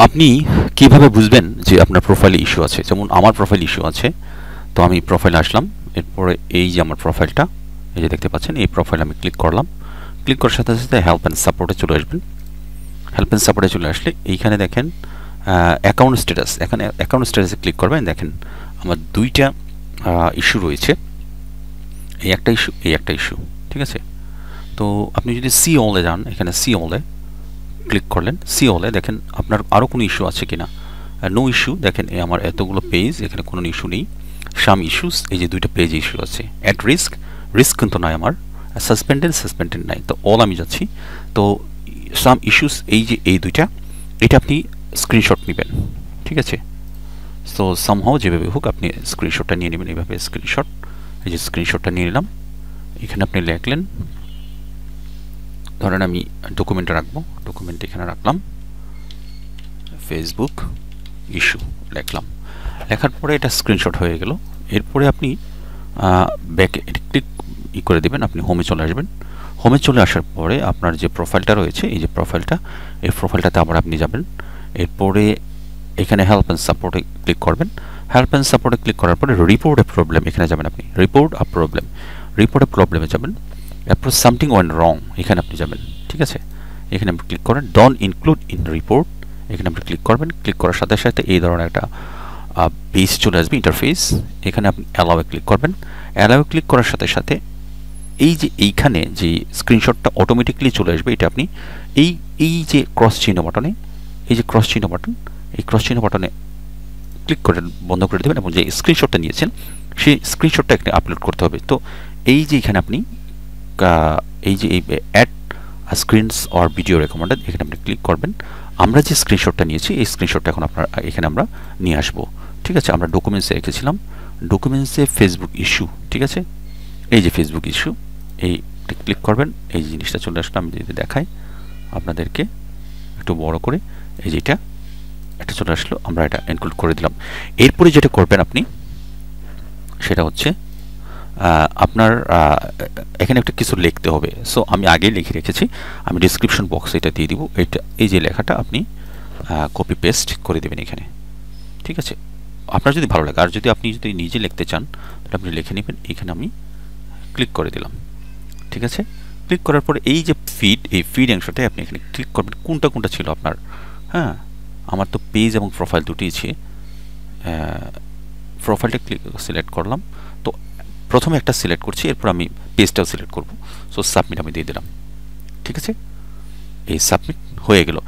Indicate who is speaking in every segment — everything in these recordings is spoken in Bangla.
Speaker 1: আপনি কিভাবে বুঝবেন যে আপনার প্রোফাইলে ইস্যু আছে? যেমন আমার প্রোফাইল ইস্যু আছে, তো আমি প্রোফাইলে আসলাম। এরপরে এই যে আমার প্রোফাইলটা, এই যে দেখতে পাচ্ছেন, এই প্রোফাইলে আমি ক্লিক করলাম। ক্লিক করার সাথে সাথে হেল্প অ্যান্ড সাপোর্টে চলে আসবেন। হেল্প অ্যান্ড সাপোর্টে চলে আসলে এইখানে দেখেন অ্যাকাউন্ট স্ট্যাটাস। এখানে অ্যাকাউন্ট স্ট্যাটাসে ক্লিক করবেন। দেখেন আমার দুইটা ইস্যু রয়েছে, এই একটা ইস্যু, এই একটা ইস্যু। ঠিক আছে? তো আপনি যদি সি অলে যান, এখানে সি অলে ক্লিক করলেন। সি অলে দেখেন আপনার আরও কোনো ইস্যু আছে কিনা। No issue. দেখেন এই আমার এতগুলো পেজ, এখানে কোনো ইস্যু নেই। সাম ইস্যুস, এই যে দুইটা পেজ ইস্যু আছে। অ্যাট রিস্ক, রিস্ক কিন্তু নাই আমার। সাসপেন্ডেড, সাসপেন্ডেড নাই। তো অল আমি যাচ্ছি। তো সাম ইস্যুস, এই যে এই দুইটা, এটা আপনি স্ক্রিনশট নেবেন। ঠিক আছে? তো সামহাও যেভাবে হোক আপনি স্ক্রিনশটটা নিয়ে নেবেন। এইভাবে স্ক্রিনশট, এই যে স্ক্রিনশটটা নিয়ে নিলাম। এখানে আপনি লিখলেন, ধরেন আমি ডকুমেন্টে রাখবো, ডকুমেন্ট এখানে রাখলাম, ফেসবুক ইস্যু লিখলাম। লেখার পরে এটা স্ক্রিনশট হয়ে গেল। এরপরে আপনি ব্যাকে ক্লিক করে দেবেন, আপনি হোমে চলে আসবেন। হোমে চলে আসার পরে আপনার যে প্রোফাইলটা রয়েছে, এই যে প্রোফাইলটা, এই প্রোফাইলটাতে আবার আপনি যাবেন। এরপরে এখানে হেল্প অ্যান্ড সাপোর্টে ক্লিক করবেন। হেল্প অ্যান্ড সাপোর্টে ক্লিক করার পরে রিপোর্ট এ প্রবলেম, এখানে যাবেন আপনি। রিপোর্ট আ প্রবলেম, রিপোর্ট এ প্রবলেমে যাবেন। এরপর সামথিং ওয়েন্ট রং, এখানে আপনি যাবেন। ঠিক আছে? এখানে আপনি ক্লিক করেন। ডোন্ট ইনক্লুড ইন রিপোর্ট, এখানে আপনি ক্লিক করবেন। ক্লিক করার সাথে সাথে এই ধরনের একটা পেজ চলে আসবে, ইন্টারফেস। এখানে আপনি অ্যালাওয়ে ক্লিক করবেন। অ্যালাওয়ে ক্লিক করার সাথে সাথে এই যে এইখানে যে স্ক্রিনশটটা অটোমেটিকলি চলে আসবে, এটা আপনি এই এই যে ক্রস চিহ্ন বাটনে, এই যে ক্রস চিহ্ন বাটন, এই ক্রস চিহ্ন বাটনে ক্লিক করে বন্ধ করে দেবেন এবং যে স্ক্রিনশটটা নিয়েছেন সেই স্ক্রিনশটটা এখানে আপলোড করতে হবে। তো এই যে এখানে আপনি এই যে এই ad screens or video recommended, এখানে আপনি ক্লিক করবেন। আমরা যে স্ক্রিনশটটা নিয়েছি এই স্ক্রিনশটটা এখন আপনার এখানে আমরা নিয়ে আসবো। ঠিক আছে? আমরা ডকুমেন্টসে রেখেছিলাম, ডকুমেন্টসে ফেসবুক ইস্যু। ঠিক আছে? এই যে ফেসবুক ইস্যু, এই ক্লিক করবেন। এই জিনিসটা চলে আসলে আমি যদি দেখাই আপনাদেরকে একটু বড় করে, এই যেটা এটা চলে আসলো, আমরা এটা ইনক্লুড করে দিলাম। এরপরে যেটা করবেন আপনি, সেটা হচ্ছে আপনার এখানে একটা কিছু লিখতে হবে। সো আমি আগেই লিখে রেখেছি, আমি ডিসক্রিপশন বক্সে এটা দিয়ে দিব। এটা এই যে লেখাটা আপনি কপি পেস্ট করে দেবেন এখানে। ঠিক আছে? আপনার যদি ভালো লাগে, আর যদি আপনি যদি নিজে লিখতে চান তাহলে আপনি লিখে নেবেন। এখানে আমি ক্লিক করে দিলাম। ঠিক আছে? ক্লিক করার পরে এই যে ফিড, এই ফিড অংশটায় আপনি এখানে ক্লিক করবেন। কোনটা কোনটা ছিল আপনার? হ্যাঁ, আমার তো পেজ এবং প্রোফাইল দুটোই ছিল। প্রোফাইলটা সিলেক্ট করলাম। তো প্রথমে একটা সিলেক্ট করছি, এরপর আমি পেজটাও সিলেক্ট করব। সো সাবমিট আমি দিয়ে দিলাম। ঠিক আছে? এই সাবমিট হয়ে গেল।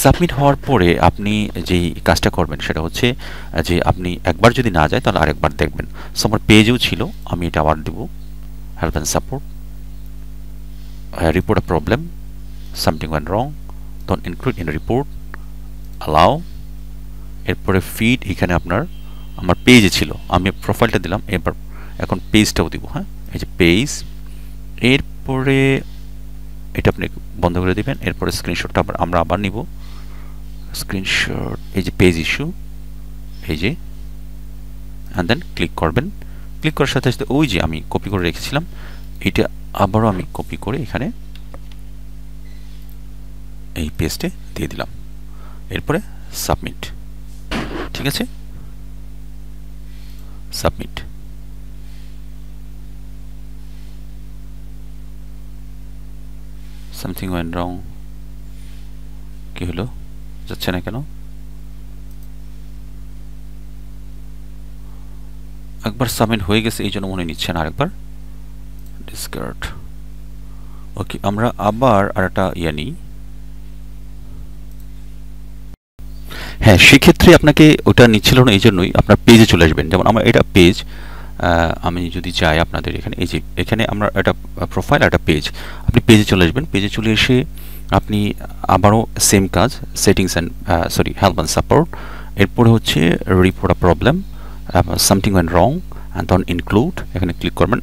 Speaker 1: সাবমিট হওয়ার পরে আপনি যেই কাজটা করবেন সেটা হচ্ছে যে আপনি একবার যদি না যায় তাহলে আরেকবার দেখবেন। সো আমার পেজেও ছিল, আমি এটা আবার দেবো। Help and support, report a problem, something went wrong, don't include in report, allow. এরপরে ফিড, এখানে আপনার আমার পেজে ছিল, আমি প্রোফাইলটা দিলাম। এবার এখন পেজটাও দিব। হ্যাঁ, এই যে পেজ। এরপরে এটা আপনি বন্ধ করে দিবেন। এরপরে স্ক্রিনশটটা আমরা আবার নিব। স্ক্রিনশট, এই যে পেজ ইস্যু, এই যে, অ্যান্ড দেন ক্লিক করবেন। ক্লিক করার সাথে সাথে ওই যে আমি কপি করে রেখেছিলাম, এটা আবারও আমি কপি করে এখানে এই পেজটে দিয়ে দিলাম। এরপরে সাবমিট। ঠিক আছে? সাবমিট। সামথিং ওয়েন্ট রং, কি হলো? যাচ্ছে না কেন? একবার সাবমিট হয়ে গেছে, এই জন্য মনে নিচ্ছে না। আরেকবার ডিসকার্ড। ওকে, আমরা আবার আর একটা নিই। হ্যাঁ, সেক্ষেত্রে আপনাকে ওটা নিচ্ছিল না, এই জন্যই আপনার পেজে চলে আসবেন। যেমন আমার এটা পেজ, আমি যদি চাই আপনাদের এখানে, এই যে এখানে আমরা একটা প্রোফাইল, একটা পেজ, আপনি পেজে চলে আসবেন। পেজে চলে এসে আপনি আবারও সেম কাজ, settings and help and support. এরপরে হচ্ছে report a problem, something went wrong, and don't include, এখানে ক্লিক করবেন।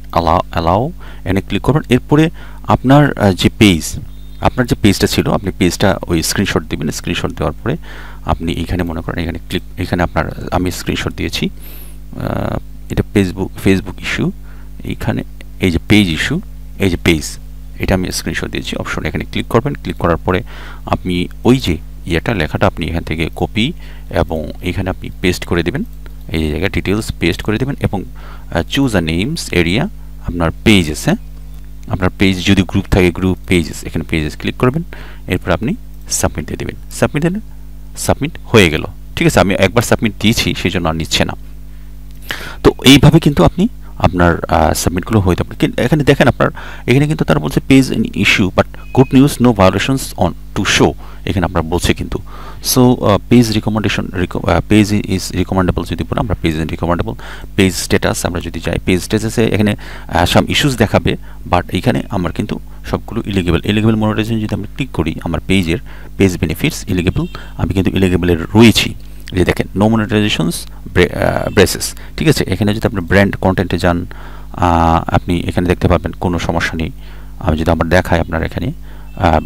Speaker 1: অ্যালাউ এখানে ক্লিক করবেন। এরপরে আপনার যে পেজ, আপনার যে পেজটা ছিল, আপনি পেজটা ওই স্ক্রিনশট দিবেন। স্ক্রিনশট দেওয়ার পরে আপনি এখানে মনে করেন এখানে ক্লিক, এখানে আপনার আমি স্ক্রিনশট দিয়েছি, এটা ফেসবুক ইস্যু। এইখানে এই যে পেজ ইস্যু, এই যে পেজ, এটা আমি স্ক্রিনশট দিয়েছি। অপশন এখানে ক্লিক করবেন। ক্লিক করার পরে আপনি ওই যে ইয়েটা লেখাটা আপনি এখান থেকে কপি এবং এখানে আপনি পেস্ট করে দেবেন, এই জায়গায় ডিটেলস পেস্ট করে দেবেন এবং চুজ আ নেমস এরিয়া আপনার পেজেস, হ্যাঁ আপনার পেজ যদি গ্রুপ থাকে গ্রুপ পেজেস, এখানে পেজেস ক্লিক করবেন, এরপর আপনি সাবমিট দিয়ে দেবেন। সাবমিট দিলে সাবমিট হয়ে গেল। ঠিক আছে, আমি একবার সাবমিট দিয়েছি সেই জন্য আর নিচ্ছে না। তো এইভাবে কিন্তু আপনি আপনার সাবমিটগুলো হয়ে যাবে। এখানে দেখেন আপনার এখানে কিন্তু তারা বলছে page in issue but good news no violations on to show, এখানে আপনার বলছে কিন্তু। So page recommendation page is recommendable যদি বলি আমরা page is recommendable, page status আমরা যদি যাই পেজ স্ট্যাটাসে এখানে সাম ইস্যুস দেখাবে বাট এইখানে আমার কিন্তু সবগুলো এলিগেবল মনিটাইজেশন যদি আমরা ক্লিক করি আমার পেজের পেজ বেনিফিটস এলিগেবল, আমি কিন্তু এলিগেবলের রয়েছি। যে দেখেন নো মনিটাইজেশনস ব্রেসেস, ঠিক আছে। এখানে যদি আপনি ব্র্যান্ড কন্টেন্টে যান আপনি এখানে দেখতে পাবেন কোনো সমস্যা নেই। আমি যদি আবার দেখাই আপনার এখানে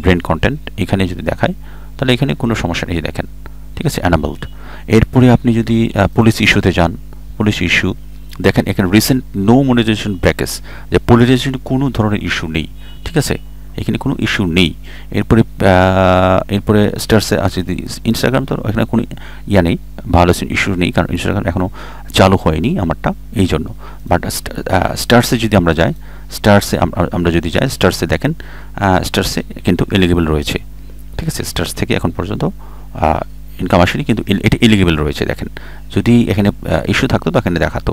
Speaker 1: ব্র্যান্ড কন্টেন্ট এখানে যদি দেখাই তাহলে এখানে কোনো সমস্যা নেই দেখেন, ঠিক আছে, অ্যানাবলড। এরপরে আপনি যদি পুলিশ ইস্যুতে যান, পুলিশ ইস্যু দেখেন এখানে রিসেন্ট নো মনিটাইজেশন ব্রেকেস, যে মনিটাইজেশন কোনো ধরনের ইস্যু নেই, ঠিক আছে, এখানে কোনো ইস্যু নেই। এরপরে স্টার্সে আছে ইনস্টাগ্রাম, তো এখানে কোনো ইয়া নেই, ভায়োলেশন ইস্যু নেই কারণ ইনস্টাগ্রাম এখনও চালু হয়নি আমারটা এই জন্য। বাট স্টার্সে যদি আমরা যাই, স্টার্সে দেখেন স্টার্সে কিন্তু এলিগেবল রয়েছে, ঠিক আছে। স্টার্স থেকে এখন পর্যন্ত ইনকাম আসেনি কিন্তু এটা এলিগেবল রয়েছে দেখেন, যদি এখানে ইস্যু থাকতো তো এখানে দেখাতো।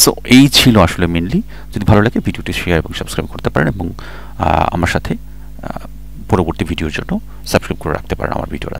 Speaker 1: সো এই ছিল আসলে মেনলি। যদি ভালো লাগে ভিডিওটি শেয়ার এবং সাবস্ক্রাইব করতে পারেন এবং আমার সাথে পরবর্তী ভিডিওর জন্য সাবস্ক্রাইব করে রাখতে পারেন আমার ভিডিওটা।